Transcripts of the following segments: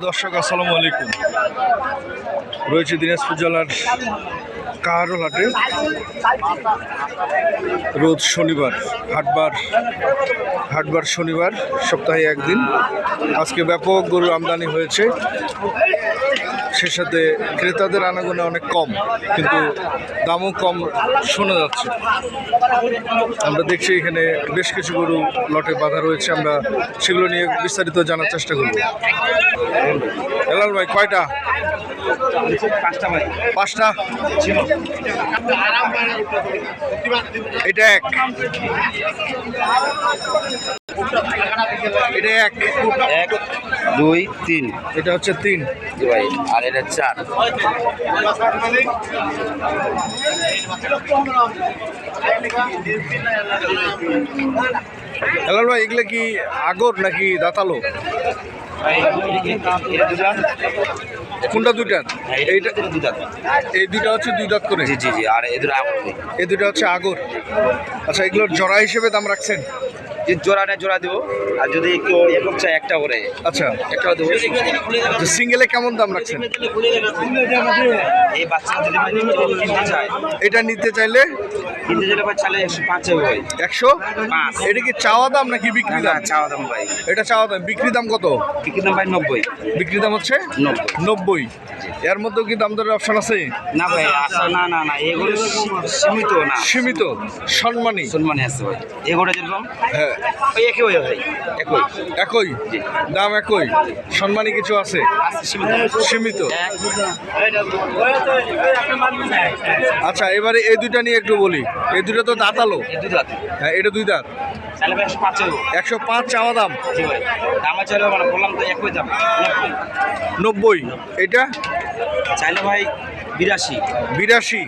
দর্শক আসসালামু আলাইকুম। রয়েছে দিনাজপুর জেলার কাহারোল হাটে। রোজ শনিবার, হাটবার শনিবার, সপ্তাহে একদিন। আজকে ব্যাপক গরুর আমদানি হয়েছে, সে সাথে ক্রেতাদের আনাগোনা অনেক কম, কিন্তু দামও কম শোনা যাচ্ছে। আমরা দেখছি এখানে বেশ কিছু গরু লটে বাঁধা রয়েছে, আমরা সেগুলো নিয়ে বিস্তারিত জানার চেষ্টা করব। হেলাল ভাই, কয়টা? পাঁচটা ছিল। এটা এক, এটা এক, এক দুই তিন, এটা হচ্ছে তিন ভাই, আর এটা চার। হেলাল ভাই, এগুলো কি আগর নাকি দাঁতালো? কোনটা দুইটা? এইটা দুধ। এই দুইটা হচ্ছে দুই দাঁত করে। জি জি জি, আর এদের আগর নেই। এই দুইটা হচ্ছে আগর। আচ্ছা, এগুলোর জোড়া হিসেবে দাম রাখছেন? যে জোড়াটা জোড়া দেবো, আর যদি কেউ একক চাই একটা করে আচ্ছা, একটাও দেবো। সিঙ্গেলে কেমন দাম রাখছেন? এই বাচ্চারা যদি ভাই কিনতে চায়, এটা নিতে চাইলে কিনতে চাইলে ভাই চালে 105 ভাই। 105? এটা কি চাওয়া দাম নাকি বিক্রি দাম? চাওয়া দাম ভাই। এটা চাওয়া দাম। বিক্রি দাম কত? বিক্রি দাম ভাই 90। বিক্রি দাম হচ্ছে 90। এর মধ্যেও কি দাম দরের অপশন আছে? না ভাই, আসা না না না, এগুলো সীমিত না, সীমিত সম্মানী সম্মানী আছে ভাই। এগুলো যেরকম হ্যাঁ ওই একই ভাই, একই একই দাম, একই সম্মানী কিছু আছে? সীমিত। আচ্ছা, এবারে এই দুইটা নিয়ে একটু বলি। এই দুইটা তো দাঁতালো। হ্যাঁ, এটা দুই দাঁত। 105 চাওয়া দাম। 90। এটা চাইলে ভাই 82।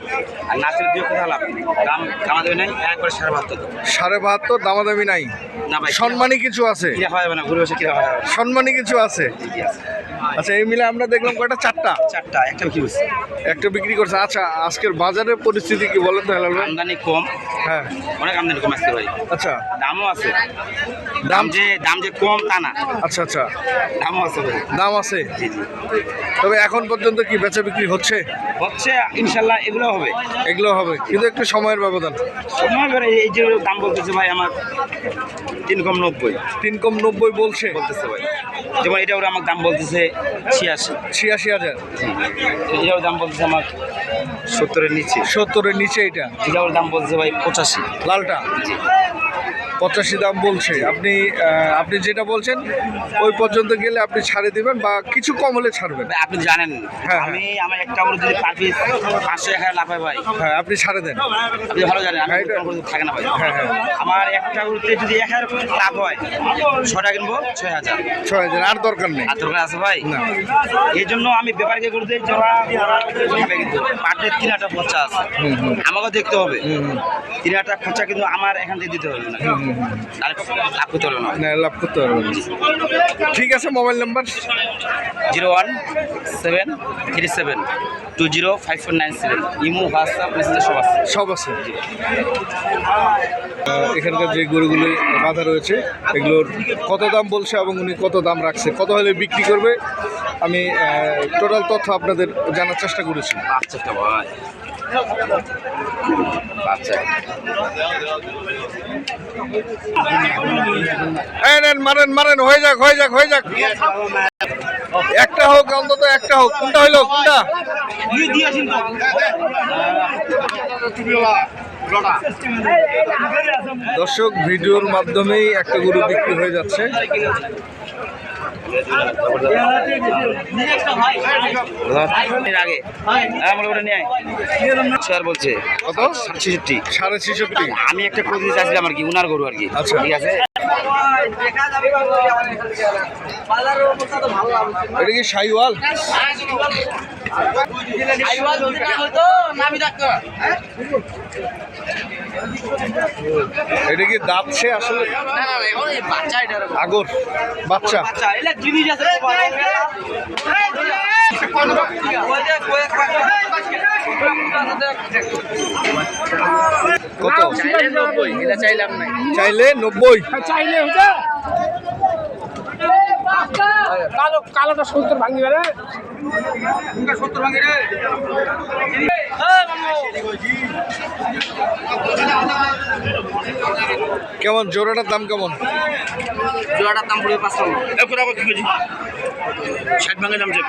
আর নাচের দিয়ে কোথা লাভ, দাম কামা দেবে নাই, একবারে 72। 72 দামাদামি নাই? না ভাই, সম্মানী কিছু আছে? কিরা হয় না, ঘুরে বসে কিরা হয়। সম্মানী কিছু আছে। আচ্ছা, এই মিলে আমরা দেখলাম কয়টা? চারটা। একটা বিক্রি করছে। একটা বিক্রি করছে। আচ্ছা, আজকের বাজারের পরিস্থিতি কি বলেন তো হেলাল ভাই? আমদানি কম। হ্যাঁ, অনেক আমদানি কম আসছে ভাই। আচ্ছা, দামও আছে। দাম যে কম তা না। আচ্ছা আচ্ছা, দামও আছে ভাই। দাম আছে। জি জি। তবে এখন পর্যন্ত কি বেচা বিক্রি হচ্ছে? ইনশাল্লাহ এগুলো হবে। এগুলো হবে, কিন্তু একটু সময়ের ব্যবধান। সময় ধরে এই যে দাম বলতেছে ভাই, আমার 3 কম 90। 3 কম 90 বলছে ভাই। যেমন এটা ওরা আমার দাম বলতেছে 86,000। এটাও দাম বলতেছে আমার 70-এর নিচে। 70-এর নিচে। এটা ওর দাম বলতেছে ভাই 85। লালটা 85 দাম বলছে। আপনি যেটা বলছেন ওই পর্যন্ত গেলে আপনি ছাড়ে দিবেন, বা কিছু কম হলে ছাড়বেন। আপনি জানেন হ্যাঁ, আমি আমার একটা করে যদি পার পিস 500 লাভ হয় ভাই। হ্যাঁ, আপনি ছাড়ে দেন। আপনি ভালো জানেন আমি থাকে না ভাই। হ্যাঁ হ্যাঁ, আমার একটা গরুতে যদি 1000 লাভ হয়, 6টা কিনবো 6000। আর দরকার নেই। আর দরকার আছে ভাই না। এই জন্য আমি ব্যাপারকে গরুতে জোড়া কিন্তু পাটে 3000 খরচা আছে, আমাকে দেখতে হবে। 3000 খরচা কিন্তু আমার এখান থেকে দিতে হবে না, লাভ করতে হবে না। লাভ করতে পারবেন। ঠিক আছে, mobile number 01737205497। Imo, WhatsApp, Messenger সব আছে। এখানকার যে গরুগুলি বাঁধা রয়েছে, এগুলোর কত দাম বলছে এবং উনি কত দাম রাখছে, কত হলে বিক্রি করবে, আমি টোটাল তথ্য আপনাদের জানার চেষ্টা করেছি। বাচ্চাটা ভাই, বাচ্চা মারেন, হয়ে যাক। একটা হোক, অন্তত একটা হোক। কোনটা হইলো? কোনটা? দর্শক, ভিডিওর মাধ্যমেই একটা গরু বিক্রি হয়ে যাচ্ছে। আগে বলছে কত? 66। 66.5। আমি একটা করে দিতে চাইছিলাম আর কি, উনার গরু আর কি। আচ্ছা, ঠিক আছে। এটা কি শাহিওয়াল? এটা কি দাঁতছে আসলে? আগর বাচ্চা। কত? চাইলে 90। কালোটা 70 ভাঙি রে। কেমন জোড়াটার দাম কেমন? জোড়াটার দাম পড়বে 500 60 ভাঙে দাম চাই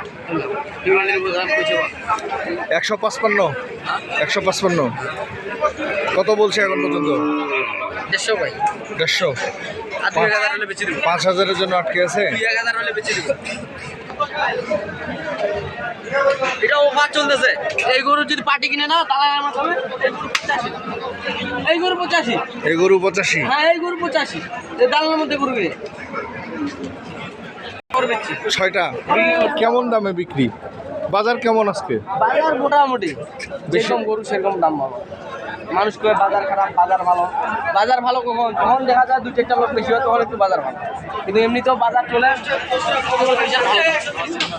155 155 কত বলছে এখন পর্যন্ত? 150 ভাই 150 আর 2000 হলে বেচে দিব 5000-এর জন্য আটকে আছে। 2000 হলে বেচে দিব। এটা অফার চলতেছে। এই গরু যদি পার্টি কিনে না তাহলে আমার হবে এই গরু 85। এই গরু 85। হ্যাঁ এই গরু 85 এই দালানের মধ্যে গরু কিনে বেচছি 6টা কেমন দামে বিক্রি? বাজার কেমন আজকে? বাজার মোটামুটি যেরকম গরু সেরকম দাম ভালো। মানুষ কয়ে বাজার খারাপ, বাজার ভালো। বাজার ভালো কখন? যখন দেখা যায় 2-4টা লোক বেশি হয় তখন একটু বাজার ভালো, কিন্তু এমনিতেও বাজার চলে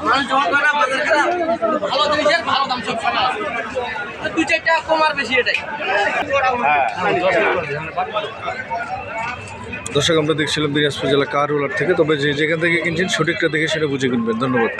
মানুষ যখন কয় না বাজার খারাপ, ভালো জিনিসের ভালো দাম সব সময় 2-4টা কম আর বেশি এটাই। দর্শক আমরা দেখছিলাম দিনাজপুর জেলা কারুলার থেকে। তবে যে যেখান থেকে কিনছেন সঠিকটা দেখে সেটা বুঝে কিনবেন। ধন্যবাদ।